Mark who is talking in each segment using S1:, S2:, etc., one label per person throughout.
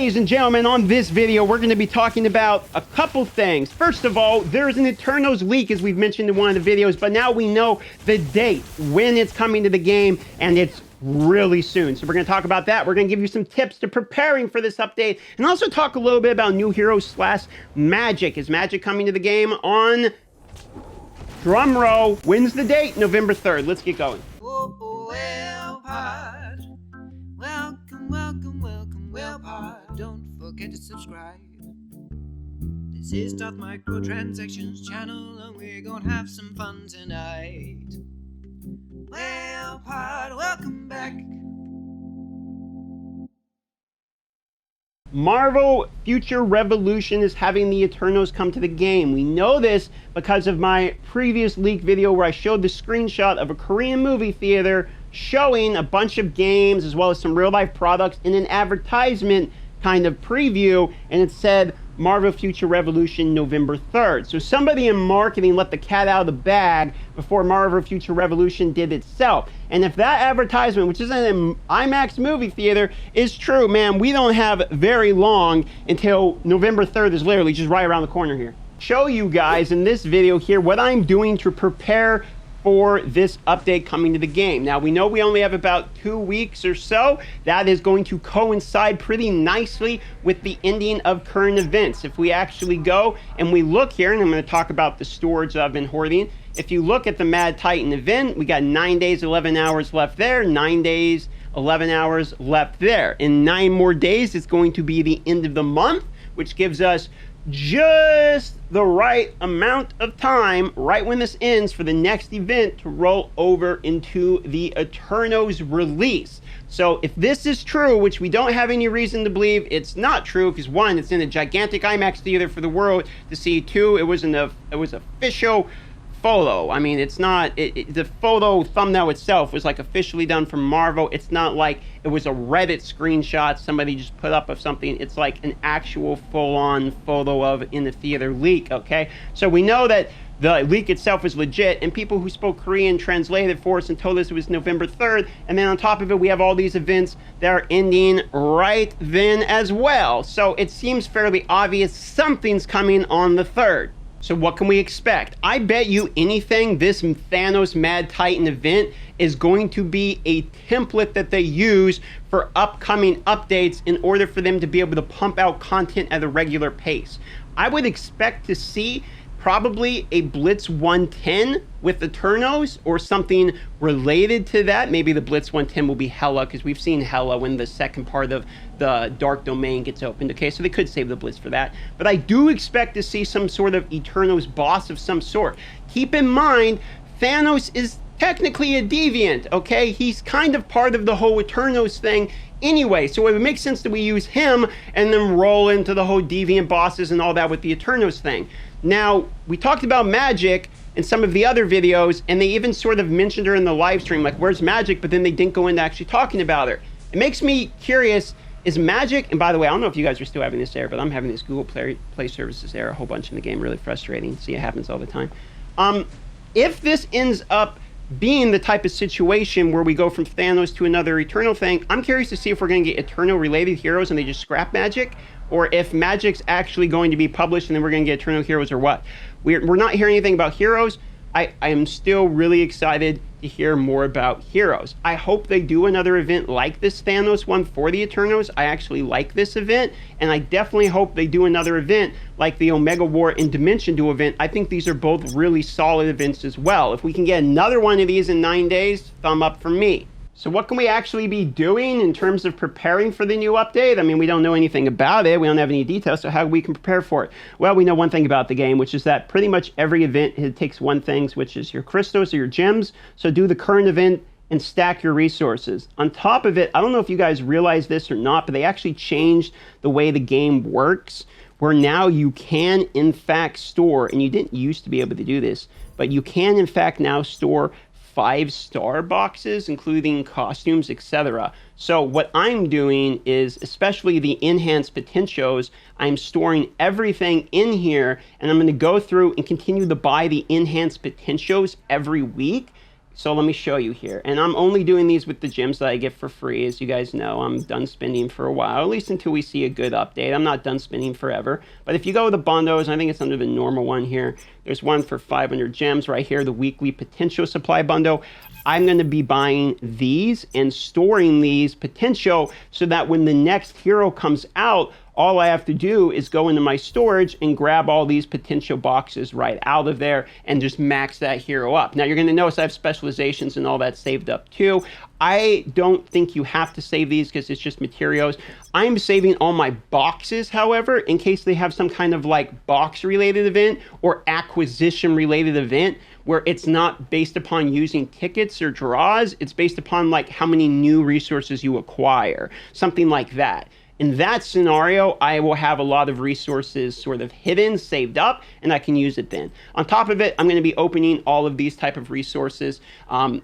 S1: Ladies and gentlemen, on this video, we're going to be talking about a couple things. First of all, there's an Eternals leak, as we've mentioned in one of the videos, but now we know the date, when it's coming to the game, and it's really soon. So we're going to talk about that. We're going to give you some tips to preparing for this update, and also talk a little bit about new heroes slash Magic. Is Magic coming to the game on, drumroll, when's the date? November 3rd. Let's get going.
S2: Well, pod, don't forget to subscribe. This is Dot Microtransactions channel, and we're gonna have some fun tonight. Well, pod, welcome back.
S1: Marvel Future Revolution is having the Eternals come to the game. We know this because of my previous leak video where I showed the screenshot of a Korean movie theater showing a bunch of games as well as some real-life products in an advertisement kind of preview, and it said Marvel Future Revolution November 3rd. So somebody in marketing let the cat out of the bag before Marvel Future Revolution did itself. And if that advertisement, which is in an IMAX movie theater, is true, man, we don't have very long until November 3rd is literally just right around the corner here. Show you guys in this video here what I'm doing to prepare for this update coming to the game. Now, we know we only have about 2 weeks or so. That is going to coincide pretty nicely with the ending of current events. If we actually go and we look here, and I'm going to talk about the storage that I've been hoarding. If you look at the Mad Titan event, we got 9 days, 11 hours left there, 9 days, 11 hours left there. In 9 more days, it's going to be the end of the month, which gives us just the right amount of time right when this ends for the next event to roll over into the Eternals release. So if this is true, which we don't have any reason to believe it's not true, because one, it's in a gigantic IMAX theater for the world to see. Two, it was official photo. I mean, it's not, the photo thumbnail itself was like officially done from Marvel. It's not like it was a Reddit screenshot somebody just put up of something. It's like an actual full-on photo of in the theater leak, okay? So we know that the leak itself is legit, and people who spoke Korean translated for us and told us it was November 3rd, and then on top of it, we have all these events that are ending right then as well. So it seems fairly obvious something's coming on the 3rd. So what can we expect? I bet you anything this Thanos Mad Titan event is going to be a template that they use for upcoming updates in order for them to be able to pump out content at a regular pace. I would expect to see probably a Blitz 110 with Eternals or something related to that. Maybe the Blitz 110 will be Hela, because we've seen Hela when the second part of the Dark Domain gets opened. Okay, so they could save the Blitz for that. But I do expect to see some sort of Eternals boss of some sort. Keep in mind, Thanos is technically a deviant, okay? He's kind of part of the whole Eternals thing anyway, so it would make sense that we use him and then roll into the whole deviant bosses and all that with the Eternals thing. Now, we talked about Magic in some of the other videos, and they even sort of mentioned her in the live stream, like, where's Magic? But then they didn't go into actually talking about her. It makes me curious, is Magic, and by the way, I don't know if you guys are still having this error, but I'm having this Google Play Services error a whole bunch in the game, really frustrating. See, it happens all the time. If this ends up being the type of situation where we go from Thanos to another Eternal thing, I'm curious to see if we're going to get Eternal-related heroes and they just scrap Magic, or if Magic's actually going to be published and then we're going to get Eternal heroes or what. We're not hearing anything about heroes. I am still really excited to hear more about heroes. I hope they do another event like this Thanos one for the Eternals. I actually like this event, and I definitely hope they do another event like the Omega War and Dimension Duel event. I think these are both really solid events as well. If we can get another one of these in 9 days, thumb up for me. So what can we actually be doing in terms of preparing for the new update? I mean, we don't know anything about it. We don't have any details, so how we can prepare for it? Well, we know one thing about the game, which is that pretty much every event it takes one thing, which is your crystals or your gems. So do the current event and stack your resources. On top of it, I don't know if you guys realize this or not, but they actually changed the way the game works, where now you can, in fact, store, and you didn't used to be able to do this, but you can, in fact, now store 5-star boxes, including costumes, etc. So what I'm doing is, especially the enhanced potentials, I'm storing everything in here, and I'm going to go through and continue to buy the enhanced potentials every week, So let me show you here. And I'm only doing these with the gems that I get for free. As you guys know, I'm done spending for a while, at least until we see a good update. I'm not done spending forever. But if you go with the bundles, I think it's under the normal one here. There's one for 500 gems right here, the weekly potential supply bundle. I'm going to be buying these and storing these potential so that when the next hero comes out, all I have to do is go into my storage and grab all these potential boxes right out of there and just max that hero up. Now you're going to notice I have specializations and all that saved up too. I don't think you have to save these because it's just materials. I'm saving all my boxes, however, in case they have some kind of like box related event or acquisition related event where it's not based upon using tickets or draws. It's based upon like how many new resources you acquire, something like that. In that scenario, I will have a lot of resources sort of hidden, saved up, and I can use it then. On top of it, I'm going to be opening all of these type of resources on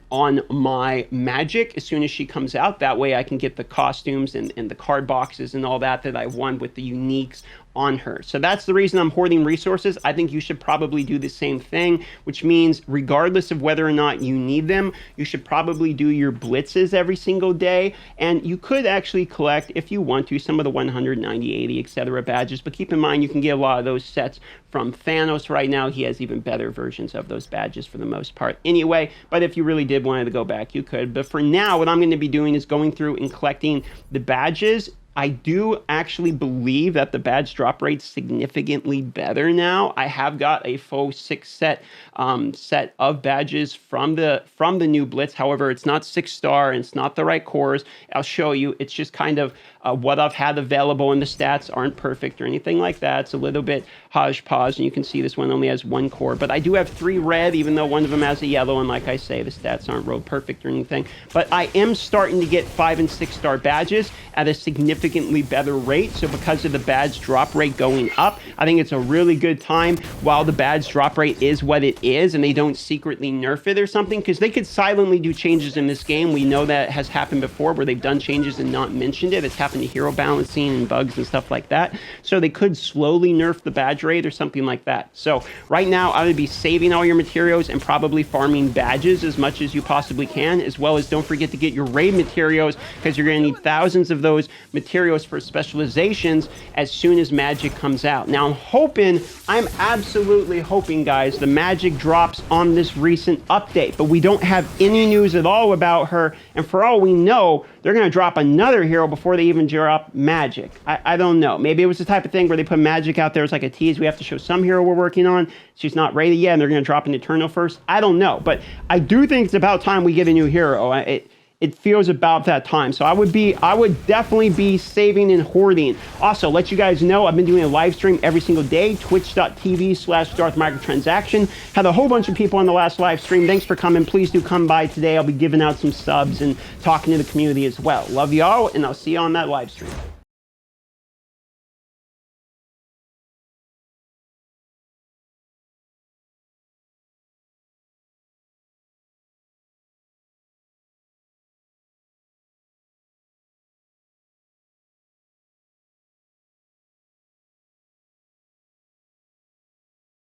S1: my Magic as soon as she comes out. That way I can get the costumes and the card boxes and all that I won with the uniques on her. So that's the reason I'm hoarding resources. I think you should probably do the same thing, which means regardless of whether or not you need them, you should probably do your blitzes every single day. And you could actually collect, if you want to, some of the 190, 80, etc. badges. But keep in mind, you can get a lot of those sets from Thanos right now. He has even better versions of those badges for the most part anyway. But if you really did want to go back, you could. But for now, what I'm going to be doing is going through and collecting the badges. I do actually believe that the badge drop rate's significantly better now. I have got a full 6 set of badges from the new Blitz. However, it's not 6-star and it's not the right cores. I'll show you. It's just kind of what I've had available, and the stats aren't perfect or anything like that. It's a little bit hodgepodge, and you can see this one only has 1 core. But I do have 3 red, even though one of them has a yellow, and like I say, the stats aren't real perfect or anything. But I am starting to get 5- and 6-star badges at a significantly better rate. So because of the badge drop rate going up, I think it's a really good time while the badge drop rate is what it is, and they don't secretly nerf it or something, because they could silently do changes in this game. We know that has happened before where they've done changes and not mentioned it. It's happened to hero balancing and bugs and stuff like that. So they could slowly nerf the badge rate or something like that. So right now I would be saving all your materials and probably farming badges as much as you possibly can, as well as don't forget to get your raid materials, because you're going to need thousands of those materials for specializations as soon as Magic comes out. Now I'm absolutely hoping, guys, the Magic drops on this recent update, but we don't have any news at all about her, and for all we know, they're going to drop another hero before they even drop Magic. I don't know. Maybe it was the type of thing where they put Magic out there as like a tease. We have to show some hero we're working on. She's not ready yet, and they're going to drop an Eternal first. I don't know, but I do think it's about time we get a new hero. It feels about that time. So I would definitely be saving and hoarding. Also, let you guys know, I've been doing a live stream every single day, twitch.tv/darthmicrotransaction. Had a whole bunch of people on the last live stream. Thanks for coming. Please do come by today. I'll be giving out some subs and talking to the community as well. Love y'all, and I'll see you on that live stream.